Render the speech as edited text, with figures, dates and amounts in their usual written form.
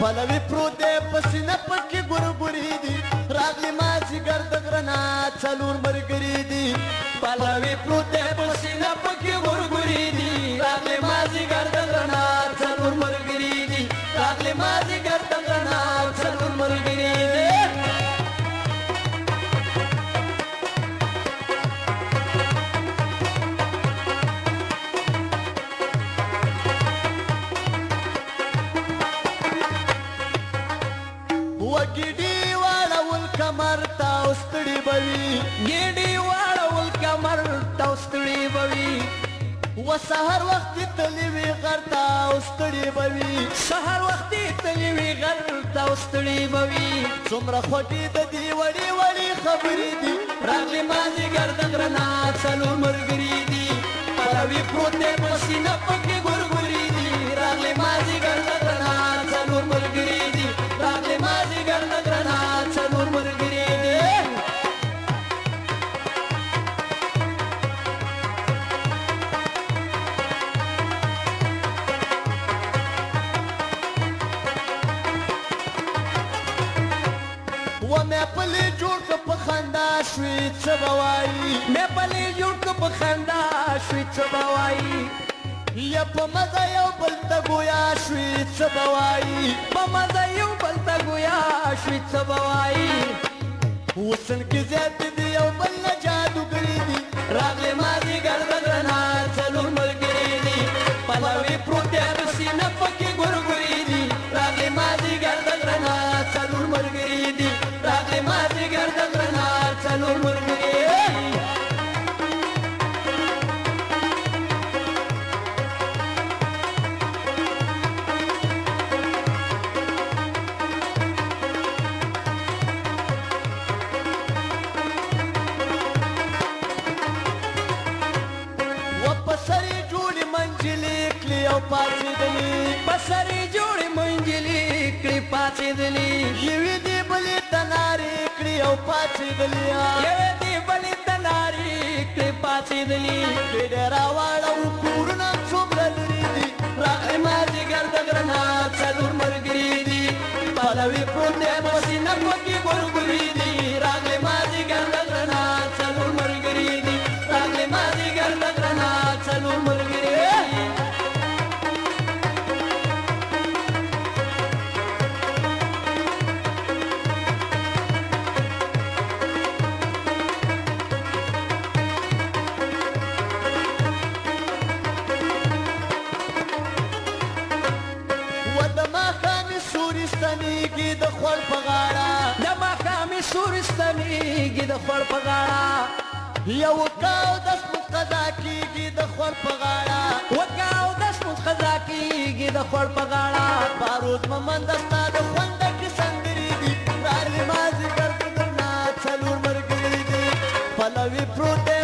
پلوي پروت دی په سینه پکې ګورګوري دي راغلي مازدیګر د غره نه څلور ملګري دي پلوي پروت دی په سینه پکې ګورګوري دي راغلي مازدیګر د غره نه څلور ملګري دي راغلي مازدیګر د غره نه څلور ملګري دي ګیډي واړول کمر تا ستړي بوي ګیډي واړول کمر تا ستړي بوي و سحر وخت تللی وی غر تا ستړي بوي سحر وخت تللی وی غر تا ستړي بوي څومره خوټي د دې وړي وړي خبرې دي راغلي مازدیګر د غره نه څلور ملګري دي پلوي پروت دی په سینه پکې ګورګوري دي راغلي مازدیګر د غره نه څلور ملګري دي راغلي مازدیګر د غره نه څلور ملګري دي و مې پلي جوړ که په خندا شوي څه به وایي مې پلي جوړ که په خندا شوي څه به وایي یا په مزه یو بل ته ګویا شوي څه به وایي په مزه یو بل ته ګویا شوي څه به وایي حسن کې زیات دي یو بل نه جادوګري دي راغلي مازدیګر د غره نه څلور ملګري دي پلوي پروت دی په سینه پکې ګورګوري دي راغلي مازدیګر د غره نه څلور ملګري دي راغلي مازدیګر د غره نه څلور ملګري پسرې جوړې منجلې کړې پاڅېدلې یوې دې بلې ته نارې کړې او پاڅېدلې یوې دې بلې ته نارې کړې پاڅېدلې ډېره راواړو کورونه څومره لرې دي راغلي مازدیګر د غره نه څلور ملګري دي پلوي پروت دی په سینه پکې ګورګوري دي راغلي مازدیګر د غره نه څلور ملګري دي راغلي مازدیګر د غره نه څلور ملګري ستنېږي د خوړ په غاړه د ماښامې سوري ستنېږي د خوړ په غاړه یو کاو دسموت قضا کېږي د خوړ په غاړه وکاو دسموت قضا کېږي د خوړ په غاړه بارود ممند ستا د خوندکې سندرې دي راغلي مازدیګر د غره نه څلور ملګري دي پلوي پروت دی